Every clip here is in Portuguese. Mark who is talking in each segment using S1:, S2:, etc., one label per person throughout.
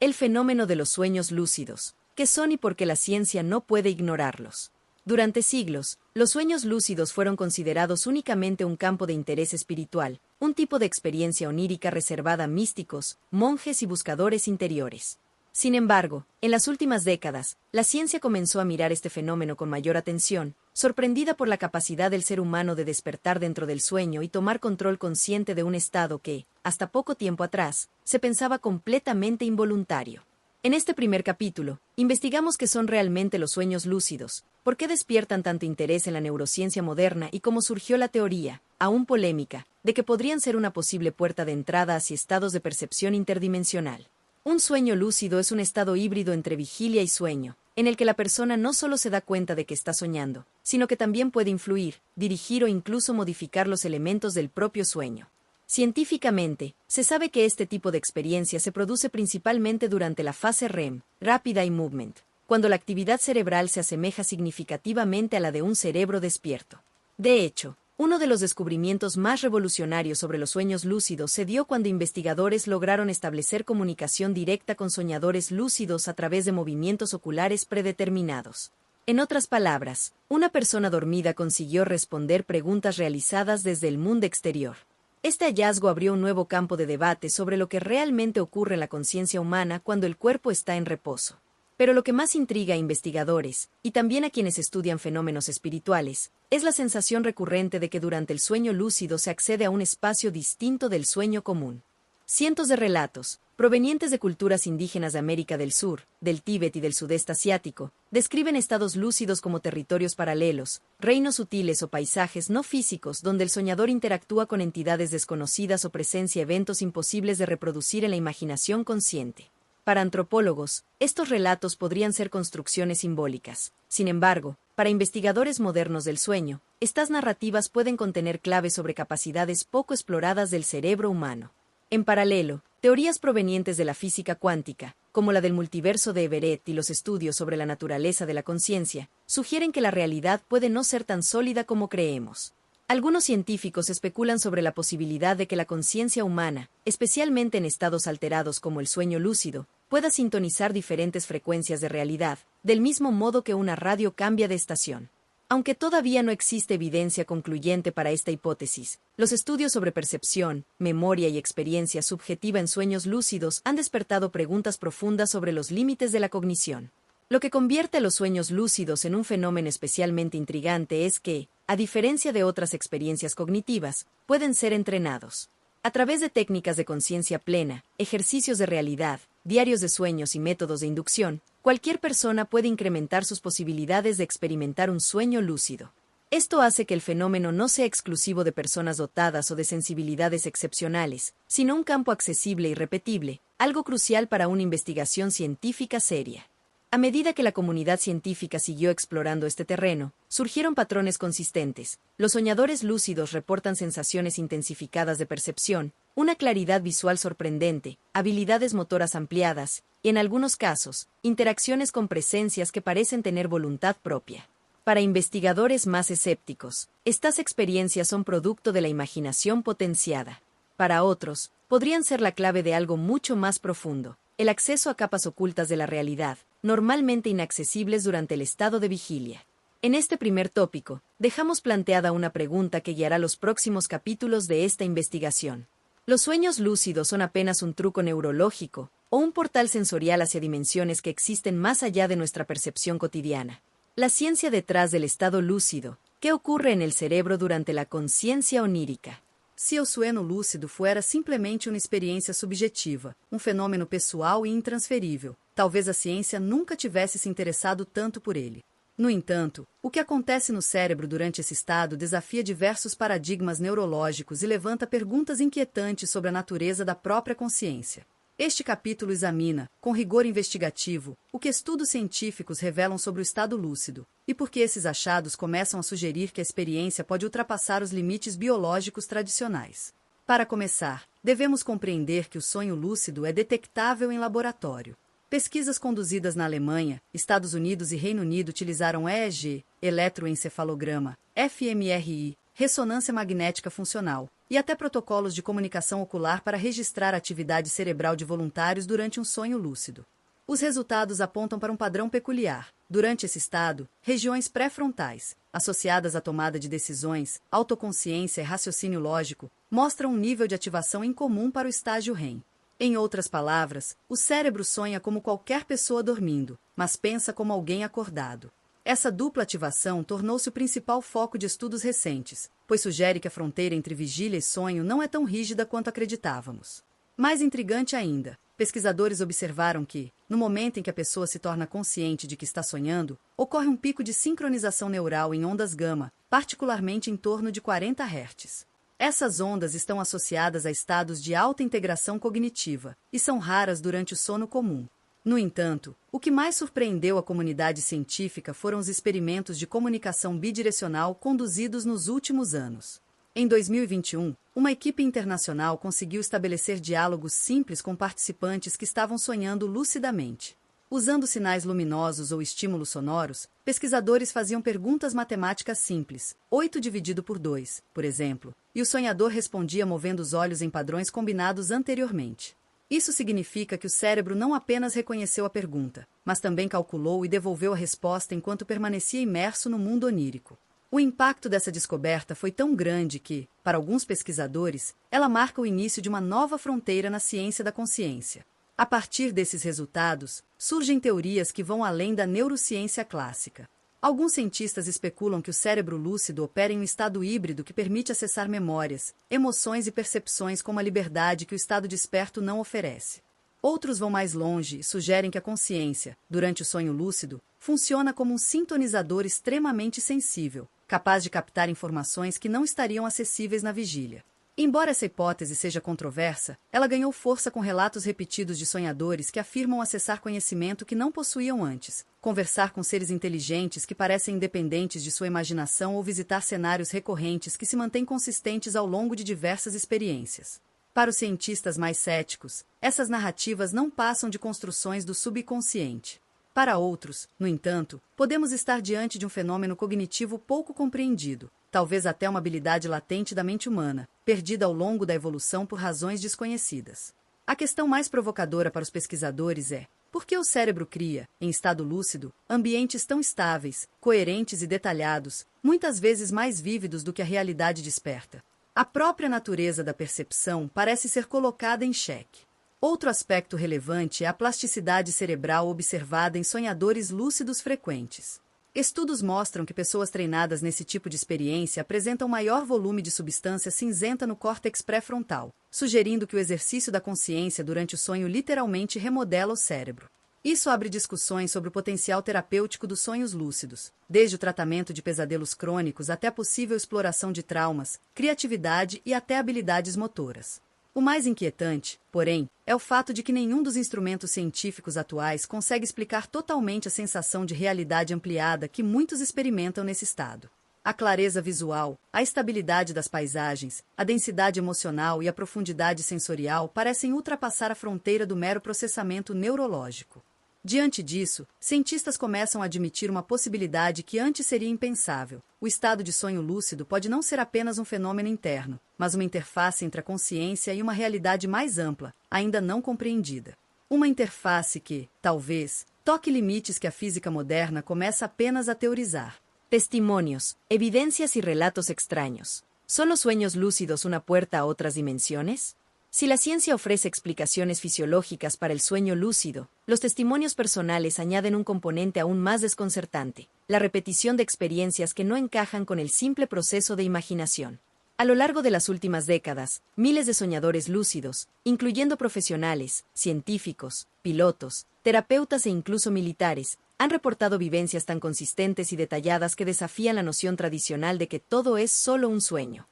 S1: El fenómeno de los sueños lúcidos. ¿Qué son y por qué la ciencia no puede ignorarlos? Durante siglos, los sueños lúcidos fueron considerados únicamente un campo de interés espiritual, un tipo de experiencia onírica reservada a místicos, monjes y buscadores interiores. Sin embargo, en las últimas décadas, la ciencia comenzó a mirar este fenómeno con mayor atención, sorprendida por la capacidad del ser humano de despertar dentro del sueño y tomar control consciente de un estado que, hasta poco tiempo atrás, se pensaba completamente involuntario. En este primer capítulo, investigamos qué son realmente los sueños lúcidos, por qué despiertan tanto interés en la neurociencia moderna y cómo surgió la teoría, aún polémica, de que podrían ser una posible puerta de entrada hacia estados de percepción interdimensional. Un sueño lúcido es un estado híbrido entre vigilia y sueño, en el que la persona no solo se da cuenta de que está soñando, sino que también puede influir, dirigir o incluso modificar los elementos del propio sueño. Científicamente, se sabe que este tipo de experiencia se produce principalmente durante la fase REM, Rapid Eye Movement, cuando la actividad cerebral se asemeja significativamente a la de un cerebro despierto. De hecho, uno de los descubrimientos más revolucionarios sobre los sueños lúcidos se dio cuando investigadores lograron establecer comunicación directa con soñadores lúcidos a través de movimientos oculares predeterminados. En otras palabras, una persona dormida consiguió responder preguntas realizadas desde el mundo exterior. Este hallazgo abrió un nuevo campo de debate sobre lo que realmente ocurre en la conciencia humana cuando el cuerpo está en reposo. Pero lo que más intriga a investigadores, y también a quienes estudian fenómenos espirituales, es la sensación recurrente de que durante el sueño lúcido se accede a un espacio distinto del sueño común. Cientos de relatos, provenientes de culturas indígenas de América del Sur, del Tíbet y del sudeste asiático, describen estados lúcidos como territorios paralelos, reinos sutiles o paisajes no físicos donde el soñador interactúa con entidades desconocidas o presencia eventos imposibles de reproducir en la imaginación consciente. Para antropólogos, estos relatos podrían ser construcciones simbólicas. Sin embargo, para investigadores modernos del sueño, estas narrativas pueden contener claves sobre capacidades poco exploradas del cerebro humano. En paralelo, teorías provenientes de la física cuántica, como la del multiverso de Everett y los estudios sobre la naturaleza de la conciencia, sugieren que la realidad puede no ser tan sólida como creemos. Algunos científicos especulan sobre la posibilidad de que la conciencia humana, especialmente en estados alterados como el sueño lúcido, pueda sintonizar diferentes frecuencias de realidad, del mismo modo que una radio cambia de estación. Aunque todavía no existe evidencia concluyente para esta hipótesis, los estudios sobre percepción, memoria y experiencia subjetiva en sueños lúcidos han despertado preguntas profundas sobre los límites de la cognición. Lo que convierte a los sueños lúcidos en un fenómeno especialmente intrigante es que, a diferencia de otras experiencias cognitivas, pueden ser entrenados. A través de técnicas de conciencia plena, ejercicios de realidad, diarios de sueños y métodos de inducción, cualquier persona puede incrementar sus posibilidades de experimentar un sueño lúcido. Esto hace que el fenómeno no sea exclusivo de personas dotadas o de sensibilidades excepcionales, sino un campo accesible y repetible, algo crucial para una investigación científica seria. A medida que la comunidad científica siguió explorando este terreno, surgieron patrones consistentes. Los soñadores lúcidos reportan sensaciones intensificadas de percepción, una claridad visual sorprendente, habilidades motoras ampliadas, y en algunos casos, interacciones con presencias que parecen tener voluntad propia. Para investigadores más escépticos, estas experiencias son producto de la imaginación potenciada. Para otros, podrían ser la clave de algo mucho más profundo, el acceso a capas ocultas de la realidad, normalmente inaccesibles durante el estado de vigilia. En este primer tópico, dejamos planteada una pregunta que guiará los próximos capítulos de esta investigación. ¿Los sueños lúcidos son apenas un truco neurológico, o un portal sensorial hacia dimensiones que existen más allá de nuestra percepción cotidiana? La ciencia detrás del estado lúcido. ¿Qué ocurre en el cerebro durante la conciencia onírica?
S2: Se o sonho lúcido fuera simplesmente uma experiência subjetiva, um fenômeno pessoal e intransferível, talvez a ciência nunca tivesse se interessado tanto por ele. No entanto, o que acontece no cérebro durante esse estado desafia diversos paradigmas neurológicos e levanta perguntas inquietantes sobre a natureza da própria consciência. Este capítulo examina, com rigor investigativo, o que estudos científicos revelam sobre o estado lúcido e por que esses achados começam a sugerir que a experiência pode ultrapassar os limites biológicos tradicionais. Para começar, devemos compreender que o sonho lúcido é detectável em laboratório. Pesquisas conduzidas na Alemanha, Estados Unidos e Reino Unido utilizaram EEG, eletroencefalograma, fMRI, ressonância magnética funcional, e até protocolos de comunicação ocular para registrar a atividade cerebral de voluntários durante um sonho lúcido. Os resultados apontam para um padrão peculiar. Durante esse estado, regiões pré-frontais, associadas à tomada de decisões, autoconsciência e raciocínio lógico, mostram um nível de ativação incomum para o estágio REM. Em outras palavras, o cérebro sonha como qualquer pessoa dormindo, mas pensa como alguém acordado. Essa dupla ativação tornou-se o principal foco de estudos recentes, pois sugere que a fronteira entre vigília e sonho não é tão rígida quanto acreditávamos. Mais intrigante ainda, pesquisadores observaram que, no momento em que a pessoa se torna consciente de que está sonhando, ocorre um pico de sincronização neural em ondas gama, particularmente em torno de 40 Hz. Essas ondas estão associadas a estados de alta integração cognitiva e são raras durante o sono comum. No entanto, o que mais surpreendeu a comunidade científica foram os experimentos de comunicação bidirecional conduzidos nos últimos anos. Em 2021, uma equipe internacional conseguiu estabelecer diálogos simples com participantes que estavam sonhando lucidamente. Usando sinais luminosos ou estímulos sonoros, pesquisadores faziam perguntas matemáticas simples, 8 dividido por 2, por exemplo, e o sonhador respondia movendo os olhos em padrões combinados anteriormente. Isso significa que o cérebro não apenas reconheceu a pergunta, mas também calculou e devolveu a resposta enquanto permanecia imerso no mundo onírico. O impacto dessa descoberta foi tão grande que, para alguns pesquisadores, ela marca o início de uma nova fronteira na ciência da consciência. A partir desses resultados, surgem teorias que vão além da neurociência clássica. Alguns cientistas especulam que o cérebro lúcido opera em um estado híbrido que permite acessar memórias, emoções e percepções com uma liberdade que o estado desperto não oferece. Outros vão mais longe e sugerem que a consciência, durante o sonho lúcido, funciona como um sintonizador extremamente sensível, capaz de captar informações que não estariam acessíveis na vigília. Embora essa hipótese seja controversa, ela ganhou força com relatos repetidos de sonhadores que afirmam acessar conhecimento que não possuíam antes, conversar com seres inteligentes que parecem independentes de sua imaginação ou visitar cenários recorrentes que se mantêm consistentes ao longo de diversas experiências. Para os cientistas mais céticos, essas narrativas não passam de construções do subconsciente. Para outros, no entanto, podemos estar diante de um fenômeno cognitivo pouco compreendido, talvez até uma habilidade latente da mente humana, perdida ao longo da evolução por razões desconhecidas. A questão mais provocadora para os pesquisadores é: por que o cérebro cria, em estado lúcido, ambientes tão estáveis, coerentes e detalhados, muitas vezes mais vívidos do que a realidade desperta? A própria natureza da percepção parece ser colocada em xeque. Outro aspecto relevante é a plasticidade cerebral observada em sonhadores lúcidos frequentes. Estudos mostram que pessoas treinadas nesse tipo de experiência apresentam maior volume de substância cinzenta no córtex pré-frontal, sugerindo que o exercício da consciência durante o sonho literalmente remodela o cérebro. Isso abre discussões sobre o potencial terapêutico dos sonhos lúcidos, desde o tratamento de pesadelos crônicos até a possível exploração de traumas, criatividade e até habilidades motoras. O mais inquietante, porém, é o fato de que nenhum dos instrumentos científicos atuais consegue explicar totalmente a sensação de realidade ampliada que muitos experimentam nesse estado. A clareza visual, a estabilidade das paisagens, a densidade emocional e a profundidade sensorial parecem ultrapassar a fronteira do mero processamento neurológico. Diante disso, cientistas começam a admitir uma possibilidade que antes seria impensável. O estado de sonho lúcido pode não ser apenas um fenômeno interno, mas uma interface entre a consciência e uma realidade mais ampla, ainda não compreendida. Uma interface que, talvez, toque limites que a física moderna começa apenas a teorizar.
S1: Testimonios, evidencias y relatos extraños. ¿Son los sueños lúcidos una puerta a otras dimensiones? Si la ciencia ofrece explicaciones fisiológicas para el sueño lúcido, los testimonios personales añaden un componente aún más desconcertante: la repetición de experiencias que no encajan con el simple proceso de imaginación. A lo largo de las últimas décadas, miles de soñadores lúcidos, incluyendo profesionales, científicos, pilotos, terapeutas e incluso militares, han reportado vivencias tan consistentes y detalladas que desafían la noción tradicional de que todo es solo un sueño.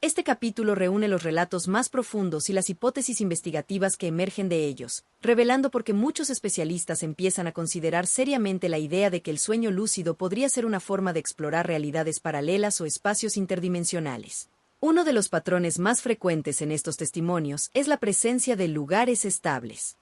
S1: Este capítulo reúne los relatos más profundos y las hipótesis investigativas que emergen de ellos, revelando por qué muchos especialistas empiezan a considerar seriamente la idea de que el sueño lúcido podría ser una forma de explorar realidades paralelas o espacios interdimensionales. Uno de los patrones más frecuentes en estos testimonios es la presencia de lugares estables.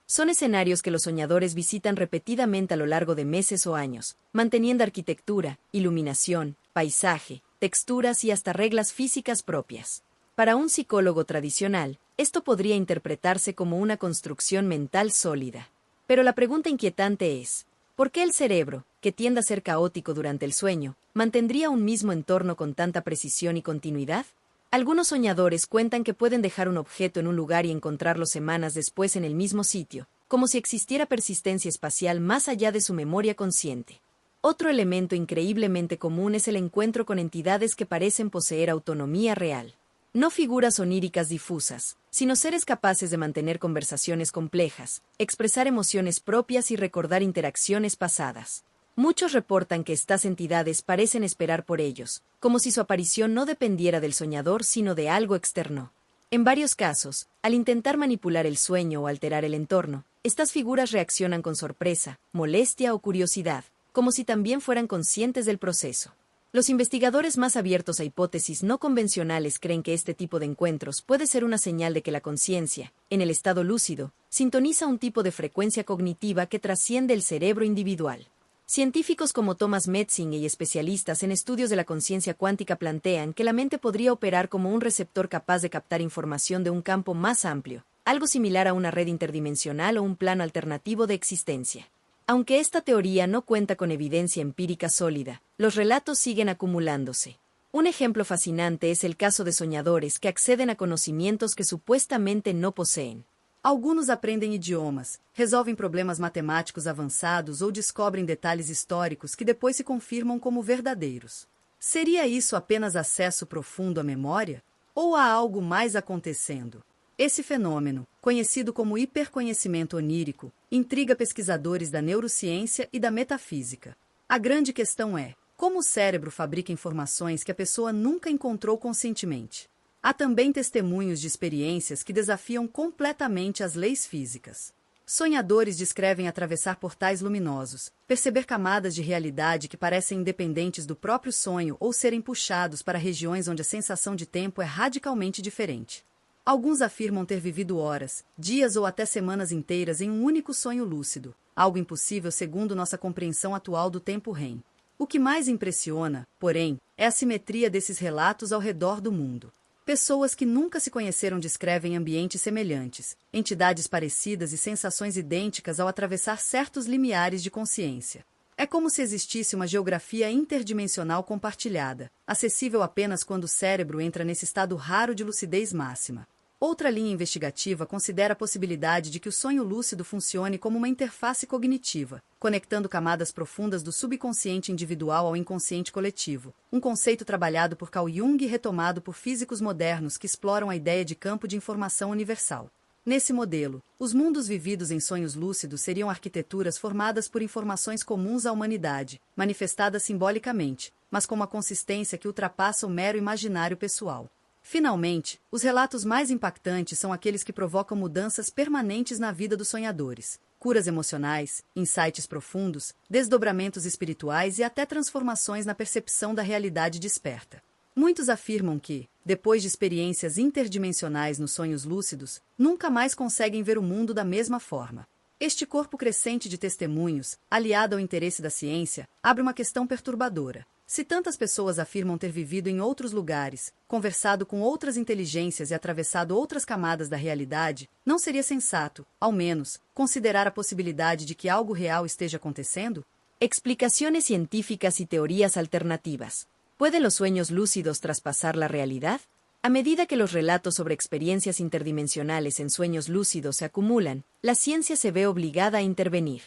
S1: Son escenarios que los soñadores visitan repetidamente a lo largo de meses o años, manteniendo arquitectura, iluminación, paisaje, texturas y hasta reglas físicas propias. Para un psicólogo tradicional, esto podría interpretarse como una construcción mental sólida. Pero la pregunta inquietante es, ¿por qué el cerebro, que tiende a ser caótico durante el sueño, mantendría un mismo entorno con tanta precisión y continuidad? Algunos soñadores cuentan que pueden dejar un objeto en un lugar y encontrarlo semanas después en el mismo sitio, como si existiera persistencia espacial más allá de su memoria consciente. Otro elemento increíblemente común es el encuentro con entidades que parecen poseer autonomía real. No figuras oníricas difusas, sino seres capaces de mantener conversaciones complejas, expresar emociones propias y recordar interacciones pasadas. Muchos reportan que estas entidades parecen esperar por ellos, como si su aparición no dependiera del soñador sino de algo externo. En varios casos, al intentar manipular el sueño o alterar el entorno, estas figuras reaccionan con sorpresa, molestia o curiosidad, como si también fueran conscientes del proceso. Los investigadores más abiertos a hipótesis no convencionales creen que este tipo de encuentros puede ser una señal de que la conciencia, en el estado lúcido, sintoniza un tipo de frecuencia cognitiva que trasciende el cerebro individual. Científicos como Thomas Metzinger y especialistas en estudios de la conciencia cuántica plantean que la mente podría operar como un receptor capaz de captar información de un campo más amplio, algo similar a una red interdimensional o un plano alternativo de existencia. Aunque esta teoría no cuenta con evidencia empírica sólida, los relatos siguen acumulándose. Un ejemplo fascinante es el caso de soñadores que acceden a conocimientos que supuestamente no poseen.
S2: Algunos aprendem idiomas, resolvem problemas matemáticos avançados ou descobrem detalhes históricos que depois se confirmam como verdadeiros. Seria isso apenas acesso profundo à memória? Ou há algo mais acontecendo? Esse fenômeno, conhecido como hiperconhecimento onírico, intriga pesquisadores da neurociência e da metafísica. A grande questão é, como o cérebro fabrica informações que a pessoa nunca encontrou conscientemente? Há também testemunhos de experiências que desafiam completamente as leis físicas. Sonhadores descrevem atravessar portais luminosos, perceber camadas de realidade que parecem independentes do próprio sonho ou serem puxados para regiões onde a sensação de tempo é radicalmente diferente. Alguns afirmam ter vivido horas, dias ou até semanas inteiras em um único sonho lúcido, algo impossível segundo nossa compreensão atual do tempo REM. O que mais impressiona, porém, é a simetria desses relatos ao redor do mundo. Pessoas que nunca se conheceram descrevem ambientes semelhantes, entidades parecidas e sensações idênticas ao atravessar certos limiares de consciência. É como se existisse uma geografia interdimensional compartilhada, acessível apenas quando o cérebro entra nesse estado raro de lucidez máxima. Outra linha investigativa considera a possibilidade de que o sonho lúcido funcione como uma interface cognitiva, conectando camadas profundas do subconsciente individual ao inconsciente coletivo, um conceito trabalhado por Carl Jung e retomado por físicos modernos que exploram a ideia de campo de informação universal. Nesse modelo, os mundos vividos em sonhos lúcidos seriam arquiteturas formadas por informações comuns à humanidade, manifestadas simbolicamente, mas com uma consistência que ultrapassa o mero imaginário pessoal. Finalmente, os relatos mais impactantes são aqueles que provocam mudanças permanentes na vida dos sonhadores, curas emocionais, insights profundos, desdobramentos espirituais e até transformações na percepção da realidade desperta. Muitos afirmam que, depois de experiências interdimensionais nos sonhos lúcidos, nunca mais conseguem ver o mundo da mesma forma. Este corpo crescente de testemunhos, aliado ao interesse da ciência, abre uma questão perturbadora. Se tantas pessoas afirmam ter vivido em outros lugares, conversado com outras inteligências e atravessado outras camadas da realidade, não seria sensato, ao menos, considerar a possibilidade de que algo real esteja acontecendo?
S1: Explicaciones científicas y teorías alternativas. ¿Pueden los sueños lúcidos traspasar la realidad? A medida que los relatos sobre experiencias interdimensionales en sueños lúcidos se acumulan, la ciencia se ve obligada a intervenir.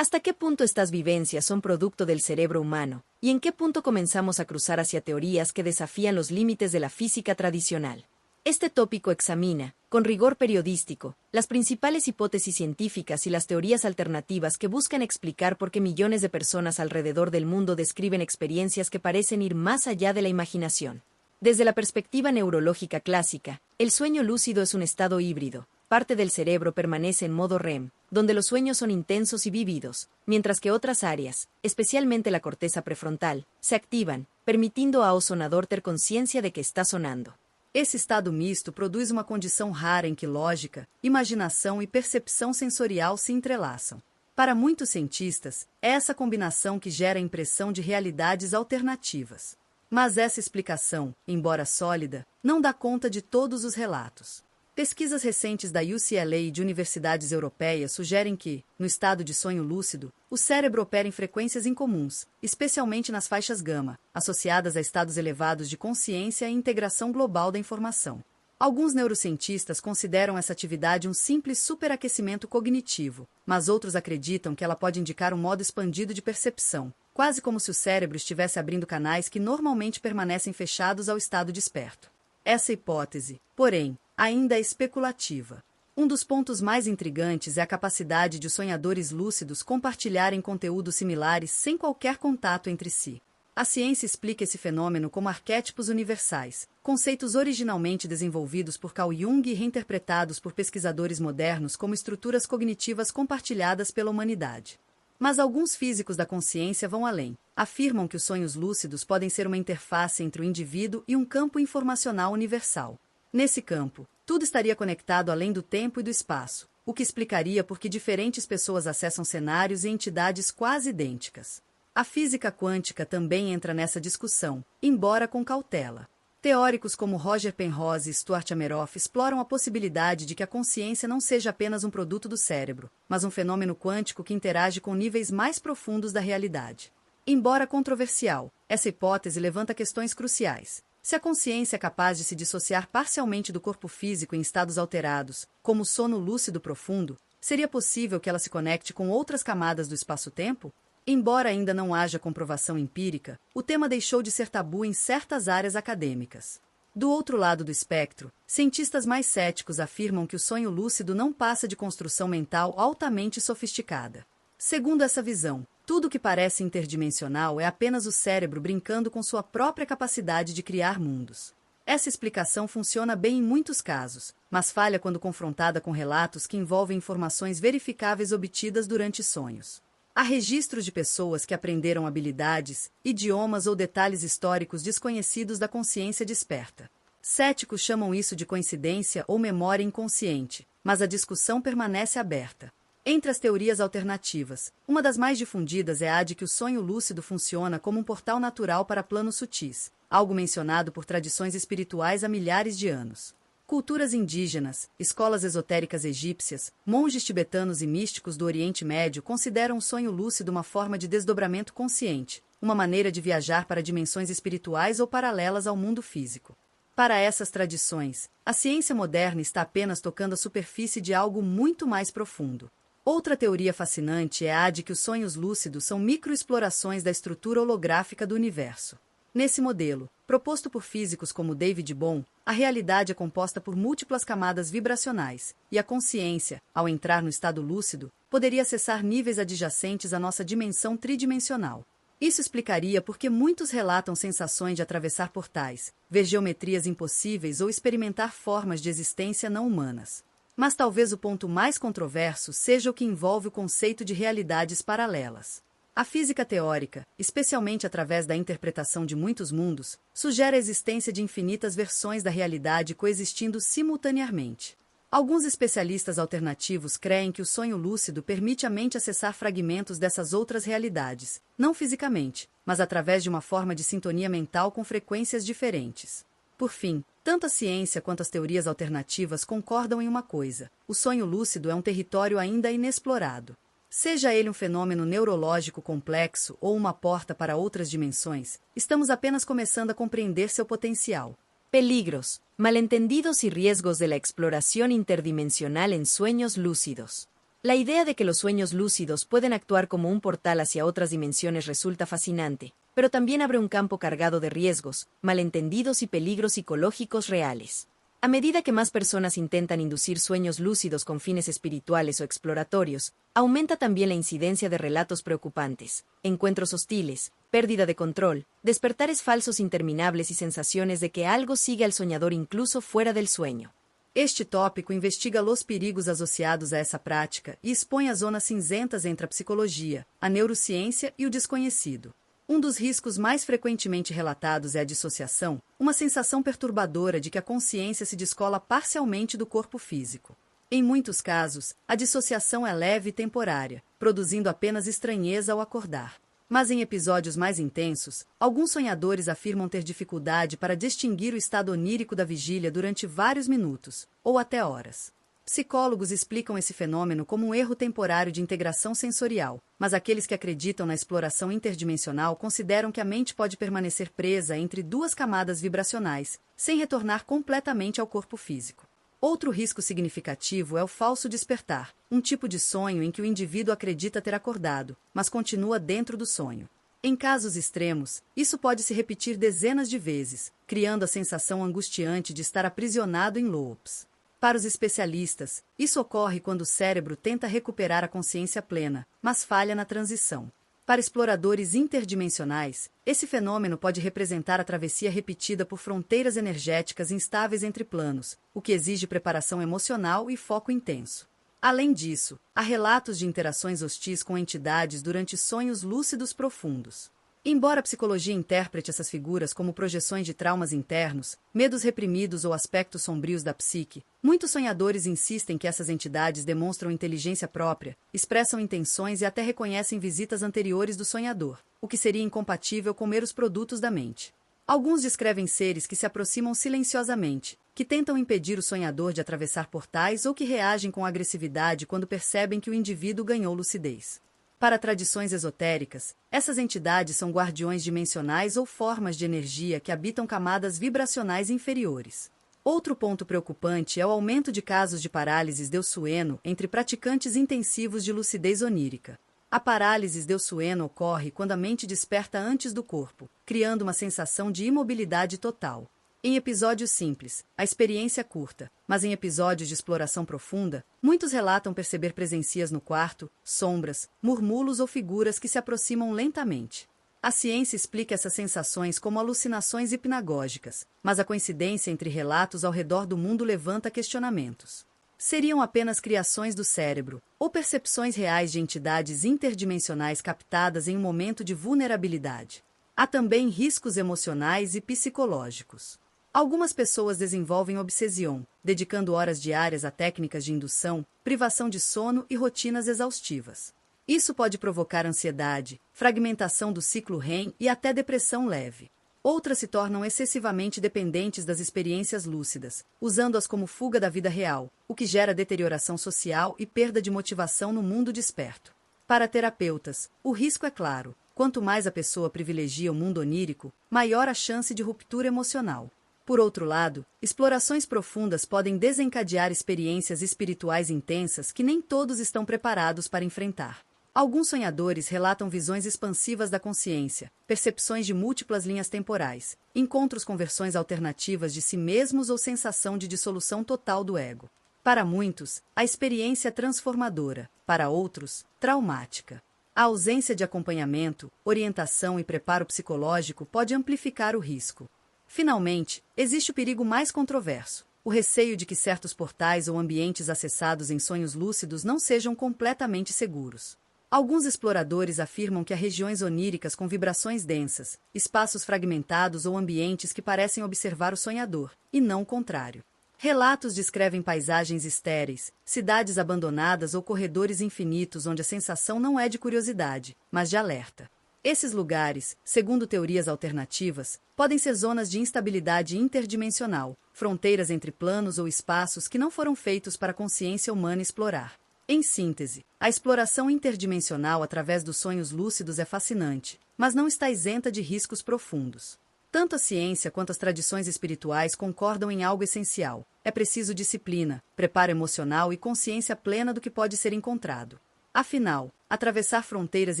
S1: ¿Hasta qué punto estas vivencias son producto del cerebro humano? ¿Y en qué punto comenzamos a cruzar hacia teorías que desafían los límites de la física tradicional? Este tópico examina, con rigor periodístico, las principales hipótesis científicas y las teorías alternativas que buscan explicar por qué millones de personas alrededor del mundo describen experiencias que parecen ir más allá de la imaginación. Desde la perspectiva neurológica clásica, el sueño lúcido es un estado híbrido. Parte del cerebro permanece en modo REM, donde los sueños son intensos y vívidos, mientras que otras áreas, especialmente la corteza prefrontal, se activan, permitindo ao sonador ter consciência de que está sonando.
S2: Esse estado misto produz uma condição rara em que lógica, imaginação e percepção sensorial se entrelaçam. Para muitos cientistas, é essa combinação que gera a impressão de realidades alternativas. Mas essa explicação, embora sólida, não dá conta de todos os relatos. Pesquisas recentes da UCLA e de universidades europeias sugerem que, no estado de sonho lúcido, o cérebro opera em frequências incomuns, especialmente nas faixas gama, associadas a estados elevados de consciência e integração global da informação. Alguns neurocientistas consideram essa atividade um simples superaquecimento cognitivo, mas outros acreditam que ela pode indicar um modo expandido de percepção, quase como se o cérebro estivesse abrindo canais que normalmente permanecem fechados ao estado desperto. Essa hipótese, porém, ainda é especulativa. Um dos pontos mais intrigantes é a capacidade de os sonhadores lúcidos compartilharem conteúdos similares sem qualquer contato entre si. A ciência explica esse fenômeno como arquétipos universais, conceitos originalmente desenvolvidos por Carl Jung e reinterpretados por pesquisadores modernos como estruturas cognitivas compartilhadas pela humanidade. Mas alguns físicos da consciência vão além. Afirmam que os sonhos lúcidos podem ser uma interface entre o indivíduo e um campo informacional universal. Nesse campo, tudo estaria conectado além do tempo e do espaço, o que explicaria por que diferentes pessoas acessam cenários e entidades quase idênticas. A física quântica também entra nessa discussão, embora com cautela. Teóricos como Roger Penrose e Stuart Hameroff exploram a possibilidade de que a consciência não seja apenas um produto do cérebro, mas um fenômeno quântico que interage com níveis mais profundos da realidade. Embora controversial, essa hipótese levanta questões cruciais. Se a consciência é capaz de se dissociar parcialmente do corpo físico em estados alterados, como o sono lúcido profundo, seria possível que ela se conecte com outras camadas do espaço-tempo? Embora ainda não haja comprovação empírica, o tema deixou de ser tabu em certas áreas acadêmicas. Do outro lado do espectro, cientistas mais céticos afirmam que o sonho lúcido não passa de construção mental altamente sofisticada. Segundo essa visão, tudo que parece interdimensional é apenas o cérebro brincando com sua própria capacidade de criar mundos. Essa explicação funciona bem em muitos casos, mas falha quando confrontada com relatos que envolvem informações verificáveis obtidas durante sonhos. Há registros de pessoas que aprenderam habilidades, idiomas ou detalhes históricos desconhecidos da consciência desperta. Céticos chamam isso de coincidência ou memória inconsciente, mas a discussão permanece aberta. Entre as teorias alternativas, uma das mais difundidas é a de que o sonho lúcido funciona como um portal natural para planos sutis, algo mencionado por tradições espirituais há milhares de anos. Culturas indígenas, escolas esotéricas egípcias, monges tibetanos e místicos do Oriente Médio consideram o sonho lúcido uma forma de desdobramento consciente, uma maneira de viajar para dimensões espirituais ou paralelas ao mundo físico. Para essas tradições, a ciência moderna está apenas tocando a superfície de algo muito mais profundo. Outra teoria fascinante é a de que os sonhos lúcidos são microexplorações da estrutura holográfica do universo. Nesse modelo, proposto por físicos como David Bohm, a realidade é composta por múltiplas camadas vibracionais, e a consciência, ao entrar no estado lúcido, poderia acessar níveis adjacentes à nossa dimensão tridimensional. Isso explicaria por que muitos relatam sensações de atravessar portais, ver geometrias impossíveis ou experimentar formas de existência não humanas. Mas talvez o ponto mais controverso seja o que envolve o conceito de realidades paralelas. A física teórica, especialmente através da interpretação de muitos mundos, sugere a existência de infinitas versões da realidade coexistindo simultaneamente. Alguns especialistas alternativos creem que o sonho lúcido permite à mente acessar fragmentos dessas outras realidades, não fisicamente, mas através de uma forma de sintonia mental com frequências diferentes. Por fim, tanto a ciência quanto as teorias alternativas concordam em uma coisa: o sonho lúcido é um território ainda inexplorado. Seja ele um fenômeno neurológico complexo ou uma porta para outras dimensões, estamos apenas começando a compreender seu potencial.
S1: Peligros, malentendidos y riesgos de la exploración interdimensional en sueños lúcidos. La idea de que los sueños lúcidos pueden actuar como un portal hacia otras dimensiones resulta fascinante, pero también abre un campo cargado de riesgos, malentendidos y peligros psicológicos reales. A medida que más personas intentan inducir sueños lúcidos con fines espirituales o exploratorios, aumenta también la incidencia de relatos preocupantes, encuentros hostiles, pérdida de control, despertares falsos interminables y sensaciones de que algo sigue al soñador incluso fuera del sueño.
S2: Este tópico investiga os perigos associados a essa prática e expõe as zonas cinzentas entre a psicologia, a neurociência e o desconhecido. Um dos riscos mais frequentemente relatados é a dissociação, uma sensação perturbadora de que a consciência se descola parcialmente do corpo físico. Em muitos casos, a dissociação é leve e temporária, produzindo apenas estranheza ao acordar. Mas em episódios mais intensos, alguns sonhadores afirmam ter dificuldade para distinguir o estado onírico da vigília durante vários minutos, ou até horas. Psicólogos explicam esse fenômeno como um erro temporário de integração sensorial, mas aqueles que acreditam na exploração interdimensional consideram que a mente pode permanecer presa entre duas camadas vibracionais, sem retornar completamente ao corpo físico. Outro risco significativo é o falso despertar, um tipo de sonho em que o indivíduo acredita ter acordado, mas continua dentro do sonho. Em casos extremos, isso pode se repetir dezenas de vezes, criando a sensação angustiante de estar aprisionado em loops. Para os especialistas, isso ocorre quando o cérebro tenta recuperar a consciência plena, mas falha na transição. Para exploradores interdimensionais, esse fenômeno pode representar a travessia repetida por fronteiras energéticas instáveis entre planos, o que exige preparação emocional e foco intenso. Além disso, há relatos de interações hostis com entidades durante sonhos lúcidos profundos. Embora a psicologia interprete essas figuras como projeções de traumas internos, medos reprimidos ou aspectos sombrios da psique, muitos sonhadores insistem que essas entidades demonstram inteligência própria, expressam intenções e até reconhecem visitas anteriores do sonhador, o que seria incompatível com meros produtos da mente. Alguns descrevem seres que se aproximam silenciosamente, que tentam impedir o sonhador de atravessar portais ou que reagem com agressividade quando percebem que o indivíduo ganhou lucidez. Para tradições esotéricas, essas entidades são guardiões dimensionais ou formas de energia que habitam camadas vibracionais inferiores. Outro ponto preocupante é o aumento de casos de parálises Deussueno entre praticantes intensivos de lucidez onírica. A parálise Deussueno ocorre quando a mente desperta antes do corpo, criando uma sensação de imobilidade total. Em episódios simples, a experiência é curta, mas em episódios de exploração profunda, muitos relatam perceber presencias no quarto, sombras, murmúrios ou figuras que se aproximam lentamente. A ciência explica essas sensações como alucinações hipnagógicas, mas a coincidência entre relatos ao redor do mundo levanta questionamentos. Seriam apenas criações do cérebro, ou percepções reais de entidades interdimensionais captadas em um momento de vulnerabilidade? Há também riscos emocionais e psicológicos. Algumas pessoas desenvolvem obsessão, dedicando horas diárias a técnicas de indução, privação de sono e rotinas exaustivas. Isso pode provocar ansiedade, fragmentação do ciclo REM e até depressão leve. Outras se tornam excessivamente dependentes das experiências lúcidas, usando-as como fuga da vida real, o que gera deterioração social e perda de motivação no mundo desperto. Para terapeutas, o risco é claro: quanto mais a pessoa privilegia o mundo onírico, maior a chance de ruptura emocional. Por outro lado, explorações profundas podem desencadear experiências espirituais intensas que nem todos estão preparados para enfrentar. Alguns sonhadores relatam visões expansivas da consciência, percepções de múltiplas linhas temporais, encontros com versões alternativas de si mesmos ou sensação de dissolução total do ego. Para muitos, a experiência é transformadora, para outros, traumática. A ausência de acompanhamento, orientação e preparo psicológico pode amplificar o risco. Finalmente, existe o perigo mais controverso: o receio de que certos portais ou ambientes acessados em sonhos lúcidos não sejam completamente seguros. Alguns exploradores afirmam que há regiões oníricas com vibrações densas, espaços fragmentados ou ambientes que parecem observar o sonhador, e não o contrário. Relatos descrevem paisagens estéreis, cidades abandonadas ou corredores infinitos onde a sensação não é de curiosidade, mas de alerta. Esses lugares, segundo teorias alternativas, podem ser zonas de instabilidade interdimensional, fronteiras entre planos ou espaços que não foram feitos para a consciência humana explorar. Em síntese, a exploração interdimensional através dos sonhos lúcidos é fascinante, mas não está isenta de riscos profundos. Tanto a ciência quanto as tradições espirituais concordam em algo essencial: é preciso disciplina, preparo emocional e consciência plena do que pode ser encontrado. Afinal, atravessar fronteiras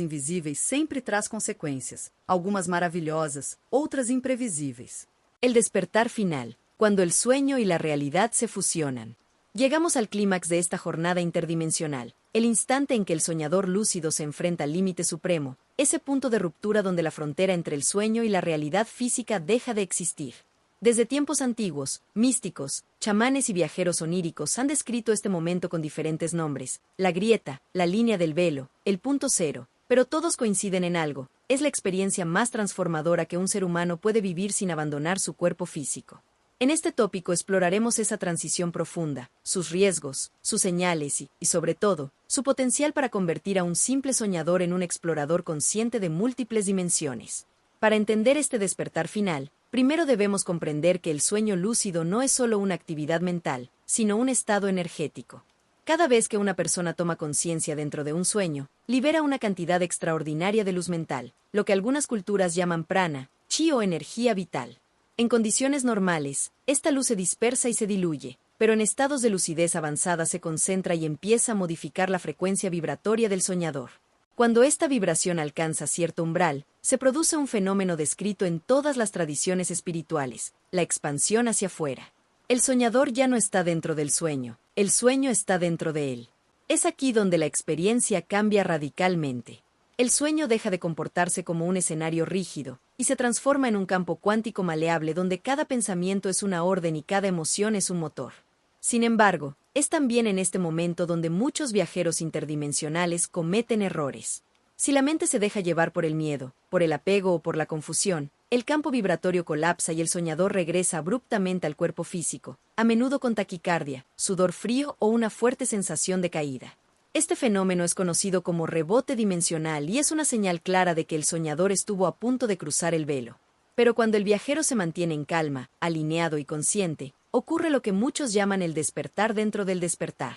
S2: invisíveis sempre traz consequências, algumas maravilhosas, outras imprevisíveis.
S1: El despertar final, cuando el sueño y la realidad se fusionan. Llegamos al clímax de esta jornada interdimensional, el instante en que el soñador lúcido se enfrenta al límite supremo, ese punto de ruptura donde la frontera entre el sueño y la realidad física deja de existir. Desde tiempos antiguos, místicos, chamanes y viajeros oníricos han descrito este momento con diferentes nombres: la grieta, la línea del velo, el punto cero, pero todos coinciden en algo: es la experiencia más transformadora que un ser humano puede vivir sin abandonar su cuerpo físico. En este tópico exploraremos esa transición profunda, sus riesgos, sus señales y, sobre todo, su potencial para convertir a un simple soñador en un explorador consciente de múltiples dimensiones. Para entender este despertar final, primero debemos comprender que el sueño lúcido no es solo una actividad mental, sino un estado energético. Cada vez que una persona toma conciencia dentro de un sueño, libera una cantidad extraordinaria de luz mental, lo que algunas culturas llaman prana, chi o energía vital. En condiciones normales, esta luz se dispersa y se diluye, pero en estados de lucidez avanzada se concentra y empieza a modificar la frecuencia vibratoria del soñador. Cuando esta vibración alcanza cierto umbral, se produce un fenómeno descrito en todas las tradiciones espirituales, la expansión hacia afuera. El soñador ya no está dentro del sueño, el sueño está dentro de él. Es aquí donde la experiencia cambia radicalmente. El sueño deja de comportarse como un escenario rígido, y se transforma en un campo cuántico maleable donde cada pensamiento es una orden y cada emoción es un motor. Sin embargo, es también en este momento donde muchos viajeros interdimensionales cometen errores. Si la mente se deja llevar por el miedo, por el apego o por la confusión, el campo vibratorio colapsa y el soñador regresa abruptamente al cuerpo físico, a menudo con taquicardia, sudor frío o una fuerte sensación de caída. Este fenómeno es conocido como rebote dimensional y es una señal clara de que el soñador estuvo a punto de cruzar el velo. Pero cuando el viajero se mantiene en calma, alineado y consciente, ocurre lo que muchos llaman el despertar dentro del despertar.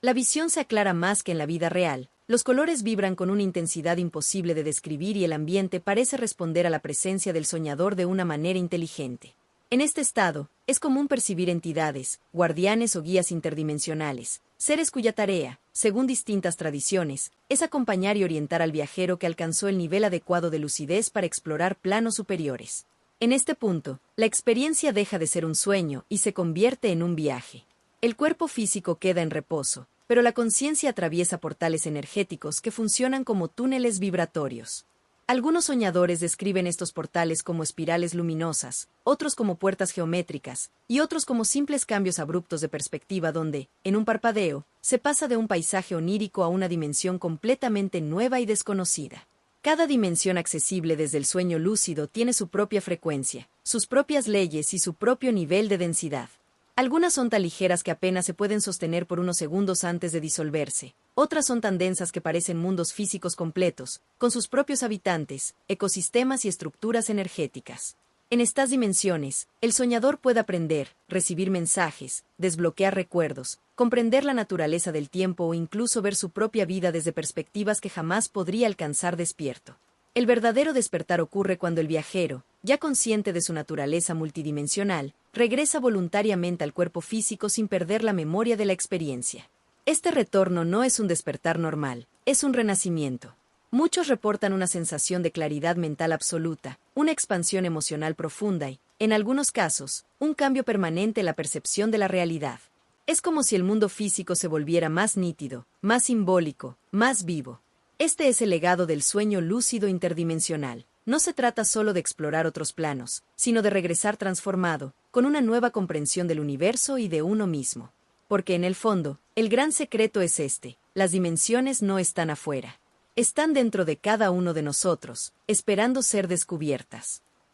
S1: La visión se aclara más que en la vida real, los colores vibran con una intensidad imposible de describir y el ambiente parece responder a la presencia del soñador de una manera inteligente. En este estado, es común percibir entidades, guardianes o guías interdimensionales, seres cuya tarea, según distintas tradiciones, es acompañar y orientar al viajero que alcanzó el nivel adecuado de lucidez para explorar planos superiores. En este punto, la experiencia deja de ser un sueño y se convierte en un viaje. El cuerpo físico queda en reposo, pero la conciencia atraviesa portales energéticos que funcionan como túneles vibratorios. Algunos soñadores describen estos portales como espirales luminosas, otros como puertas geométricas, y otros como simples cambios abruptos de perspectiva donde, en un parpadeo, se pasa de un paisaje onírico a una dimensión completamente nueva y desconocida. Cada dimensión accesible desde el sueño lúcido tiene su propia frecuencia, sus propias leyes y su propio nivel de densidad. Algunas son tan ligeras que apenas se pueden sostener por unos segundos antes de disolverse. Otras son tan densas que parecen mundos físicos completos, con sus propios habitantes, ecosistemas y estructuras energéticas. En estas dimensiones, el soñador puede aprender, recibir mensajes, desbloquear recuerdos, comprender la naturaleza del tiempo o incluso ver su propia vida desde perspectivas que jamás podría alcanzar despierto. El verdadero despertar ocurre cuando el viajero, ya consciente de su naturaleza multidimensional, regresa voluntariamente al cuerpo físico sin perder la memoria de la experiencia. Este retorno no es un despertar normal, es un renacimiento. Muchos reportan una sensación de claridad mental absoluta, una expansión emocional profunda y, en algunos casos, un cambio permanente en la percepción de la realidad. Es como si el mundo físico se volviera más nítido, más simbólico, más vivo. Este es el legado del sueño lúcido interdimensional. No se trata solo de explorar otros planos, sino de regresar transformado, con una nueva comprensión del universo y de uno mismo. Porque en el fondo, el gran secreto es este: las dimensiones no están afuera. Están dentro de cada uno de nosotros, esperando ser descubiertas.